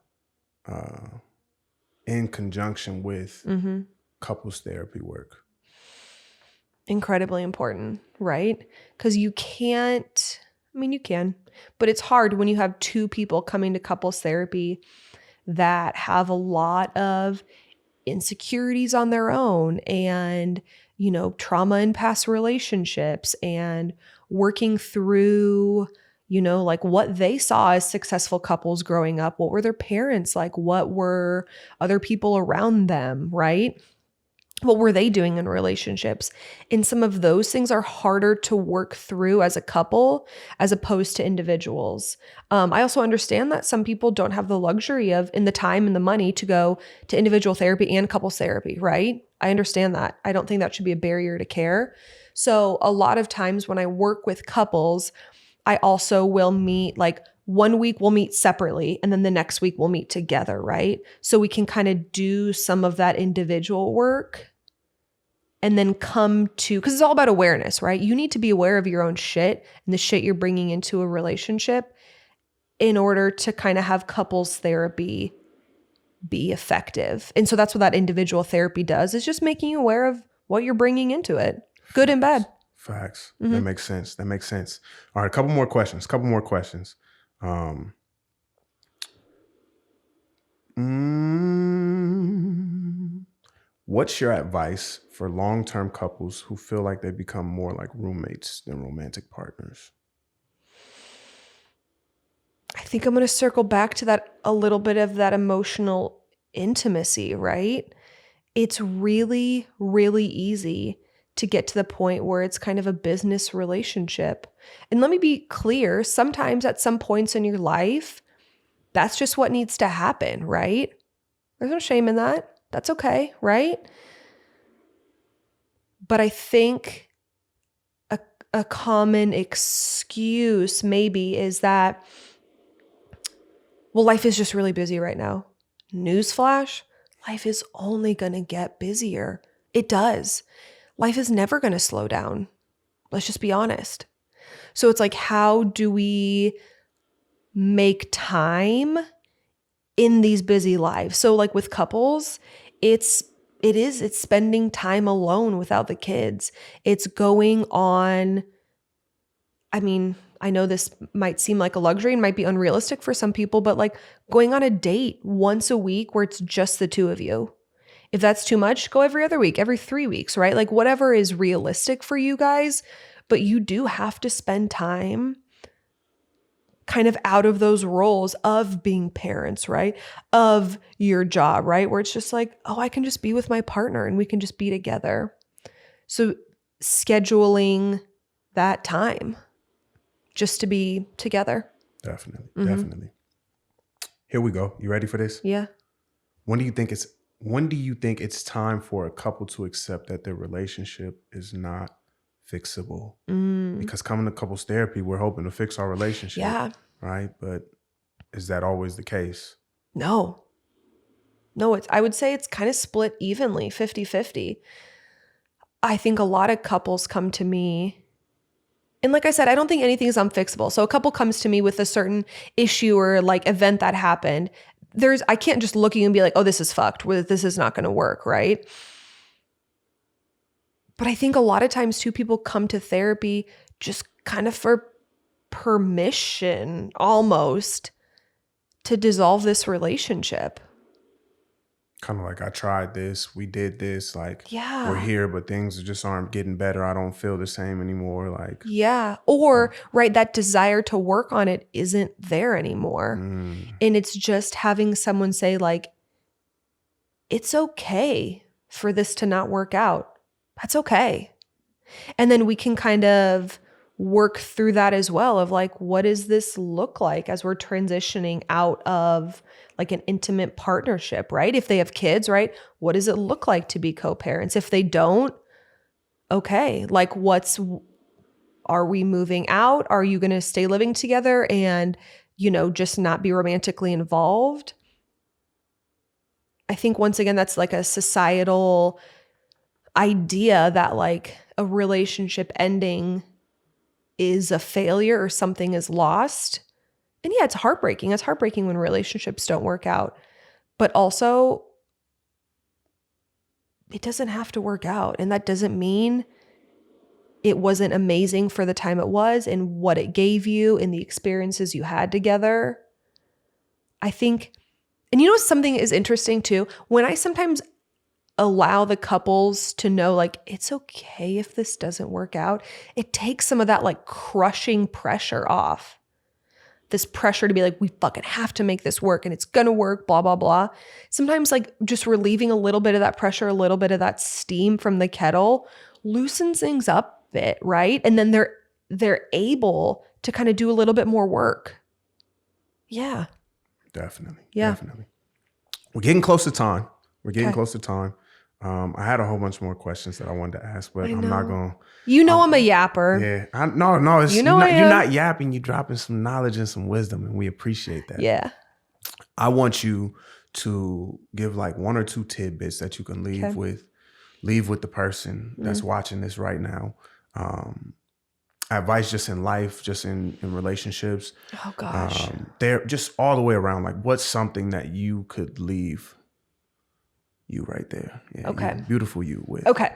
conjunction with couples therapy work? Incredibly important, right? Because you can, but it's hard when you have two people coming to couples therapy that have a lot of insecurities on their own and, trauma in past relationships, and working through, like what they saw as successful couples growing up. What were their parents like? What were other people around them, right? What were they doing in relationships? And some of those things are harder to work through as a couple as opposed to individuals. I also understand that some people don't have the luxury of, in the time and the money, to go to individual therapy and couples therapy, right? I understand that. I don't think that should be a barrier to care. So a lot of times when I work with couples, I also will meet, like, 1 week we'll meet separately and then the next week we'll meet together, right? So we can kind of do some of that individual work and then come to, because it's all about awareness, right? You need to be aware of your own shit and the shit you're bringing into a relationship in order to kind of have couples therapy be effective. And so that's what that individual therapy does, is just making you aware of what you're bringing into it, good and bad. Facts. That makes sense. All right, a couple more questions. What's your advice for long-term couples who feel like they become more like roommates than romantic partners? I think I'm going to circle back to that, a little bit of that emotional intimacy, right? It's really, really easy to get to the point where it's kind of a business relationship. And let me be clear, sometimes at some points in your life, that's just what needs to happen, right? There's no shame in that. That's okay, right? But I think a common excuse maybe is that, well, life is just really busy right now. Newsflash, life is only going to get busier. It does. Life is never going to slow down. Let's just be honest. So it's like, how do we make time in these busy lives? So like with couples, it's spending time alone without the kids. It's going on, I know this might seem like a luxury and might be unrealistic for some people, but like going on a date once a week where it's just the two of you. If that's too much, go every other week, every 3 weeks, right? Like whatever is realistic for you guys, but you do have to spend time kind of out of those roles of being parents, right? Of your job, right? Where it's just like, oh, I can just be with my partner and we can just be together. So scheduling that time just to be together. Definitely. Here we go. You ready for this? Yeah. When do you think it's time for a couple to accept that their relationship is not fixable? Because coming to couples therapy, we're hoping to fix our relationship. Yeah. Right? But is that always the case? No, I would say it's kind of split evenly, 50-50. I think a lot of couples come to me, and like I said, I don't think anything is unfixable. So a couple comes to me with a certain issue or like event that happened. I can't just look at you and be like, oh, this is fucked. This is not going to work, right? But I think a lot of times too, people come to therapy just kind of for permission almost to dissolve this relationship. Kind of like, I tried this, we did this, like, yeah, we're here, but things just aren't getting better. I don't feel the same anymore. Like, yeah. Or, right, that desire to work on it isn't there anymore. And it's just having someone say like, it's okay for this to not work out. That's okay. And then we can kind of work through that as well of like, what does this look like as we're transitioning out of like an intimate partnership, right? If they have kids, right? What does it look like to be co-parents? If they don't, okay, like are we moving out? Are you going to stay living together and, just not be romantically involved? I think once again, that's like a societal idea that like a relationship ending is a failure or something is lost. And yeah, it's heartbreaking. It's heartbreaking when relationships don't work out. But also, it doesn't have to work out. And that doesn't mean it wasn't amazing for the time it was and what it gave you and the experiences you had together. I think, and something is interesting too, when I sometimes allow the couples to know like, it's okay if this doesn't work out, it takes some of that like crushing pressure off. This pressure to be like, we fucking have to make this work and it's gonna work, blah, blah, blah. Sometimes like just relieving a little bit of that pressure, a little bit of that steam from the kettle loosens things up a bit, right? And then they're able to kind of do a little bit more work. Yeah. Definitely. Yeah. Definitely. We're getting close to time. Close to time. I had a whole bunch more questions that I wanted to ask, but I'm not going to. I'm a yapper. Yeah. No. You're not yapping. You're dropping some knowledge and some wisdom, and we appreciate that. Yeah. I want you to give like one or two tidbits that you can leave with the person that's watching this right now. Advice just in life, just in relationships. Oh gosh. They're just all the way around. Like, what's something that you could leave you right there? Yeah, okay. Beautiful you with. Okay.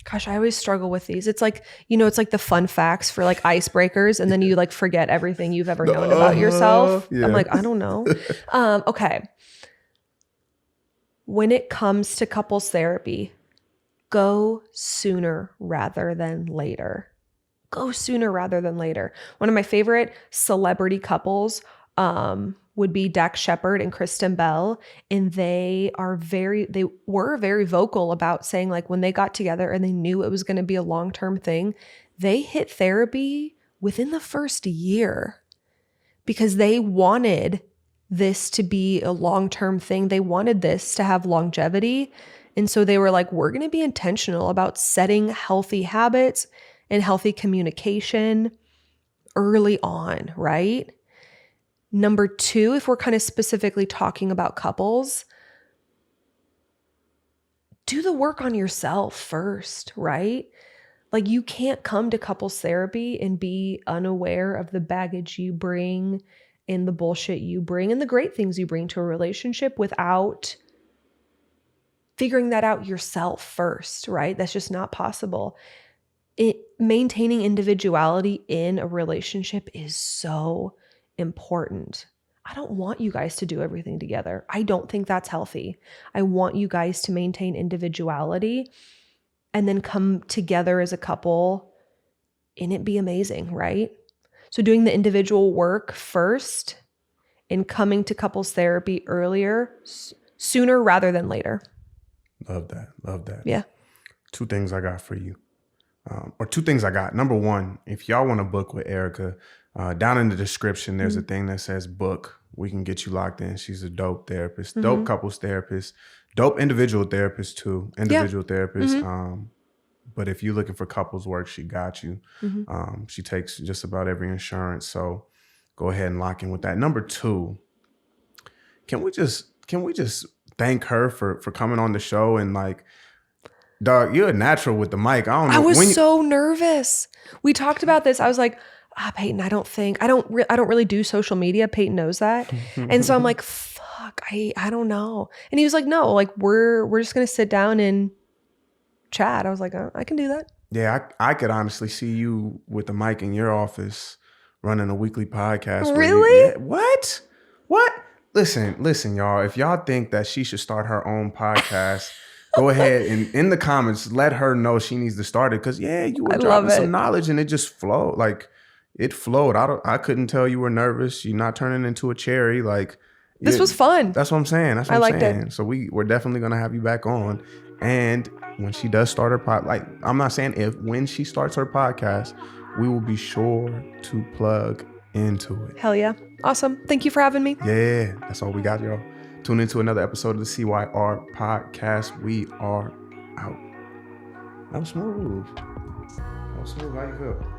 Gosh, I always struggle with these. It's like, it's like the fun facts for like icebreakers, and then you like forget everything you've ever known about yourself. Yeah. I'm like, I don't know. Okay. When it comes to couples therapy, go sooner rather than later. Go sooner rather than later. One of my favorite celebrity couples would be Dax Shepard and Kristen Bell. And they were very vocal about saying like when they got together and they knew it was going to be a long-term thing, they hit therapy within the first year because they wanted this to be a long-term thing. They wanted this to have longevity. And so they were like, we're going to be intentional about setting healthy habits and healthy communication early on, right? Number two, if we're kind of specifically talking about couples, do the work on yourself first, right? Like you can't come to couples therapy and be unaware of the baggage you bring and the bullshit you bring and the great things you bring to a relationship without figuring that out yourself first, right? That's just not possible. Maintaining individuality in a relationship is so important. I don't want you guys to do everything together. I don't think that's healthy. I want you guys to maintain individuality and then come together as a couple and it be amazing, right? So doing the individual work first and coming to couples therapy earlier, sooner rather than later. Love that. Yeah. Two things I got for you. Two things I got. Number one, if y'all want to book with Erica, down in the description, there's a thing that says book. We can get you locked in. She's a dope therapist, dope couples therapist, dope individual therapist too. Therapist. But if you're looking for couples work, she got you. She takes just about every insurance. So go ahead and lock in with that. Number two, can we just thank her for coming on the show and like, dog, you're a natural with the mic. I don't know. I was so nervous. We talked about this. I was like, Peyton, I don't really do social media. Peyton knows that. And so I'm like, fuck, I don't know. And he was like, no, like we're just going to sit down and chat. I was like, I can do that. Yeah. I could honestly see you with the mic in your office running a weekly podcast. Really? What? Listen, y'all, if y'all think that she should start her own podcast, go ahead and in the comments, let her know she needs to start it. Cause yeah, you were dropping some knowledge and it just flowed. Like it flowed. I couldn't tell you were nervous. You're not turning into a cherry. Like this was fun. That's what I'm saying. I liked it. So we're definitely going to have you back on. And when she does start her I'm not saying when she starts her podcast, we will be sure to plug into it. Hell yeah. Awesome. Thank you for having me. Yeah, that's all we got, y'all. Tune into another episode of the CYR podcast. We are out. That was smooth. How you feel?